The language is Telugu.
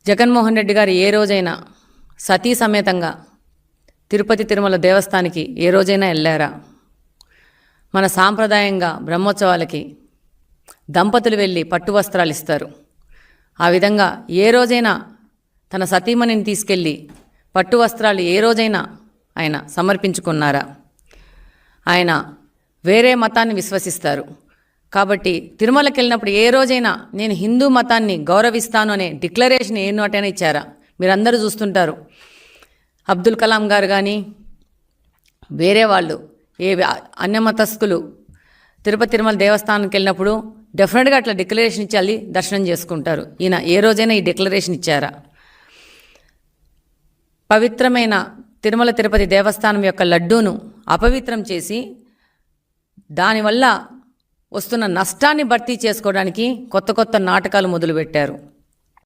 జగన్మోహన్ రెడ్డి గారు ఏ రోజైనా సతీ సమేతంగా తిరుపతి తిరుమల దేవస్థానానికి ఏ రోజైనా వెళ్ళారా? మన సాంప్రదాయంగా బ్రహ్మోత్సవాలకి దంపతులు వెళ్ళి పట్టు వస్త్రాలు ఇస్తారు. ఆ విధంగా ఏ రోజైనా తన సతీమణిని తీసుకెళ్ళి పట్టు వస్త్రాలు ఏ రోజైనా ఆయన సమర్పించుకున్నారా? ఆయన వేరే మతాన్ని విశ్వసిస్తారు కాబట్టి తిరుమలకి వెళ్ళినప్పుడు ఏ రోజైనా నేను హిందూ మతాన్ని గౌరవిస్తాను అనే డిక్లరేషన్ ఏ నోటైనా ఇచ్చారా? మీరందరూ చూస్తుంటారు. అబ్దుల్ కలాం గారు కానీ వేరే వాళ్ళు అన్యమతస్థులు తిరుపతి తిరుమల దేవస్థానానికి వెళ్ళినప్పుడు డెఫినెట్గా అట్లా డిక్లరేషన్ ఇచ్చి దర్శనం చేసుకుంటారు. ఈయన ఏ రోజైనా ఈ డిక్లరేషన్ ఇచ్చారా? పవిత్రమైన తిరుమల తిరుపతి దేవస్థానం యొక్క లడ్డూను అపవిత్రం చేసి దానివల్ల వస్తున్న నష్టాన్ని భర్తీ చేసుకోవడానికి కొత్త కొత్త నాటకాలు మొదలుపెట్టారు.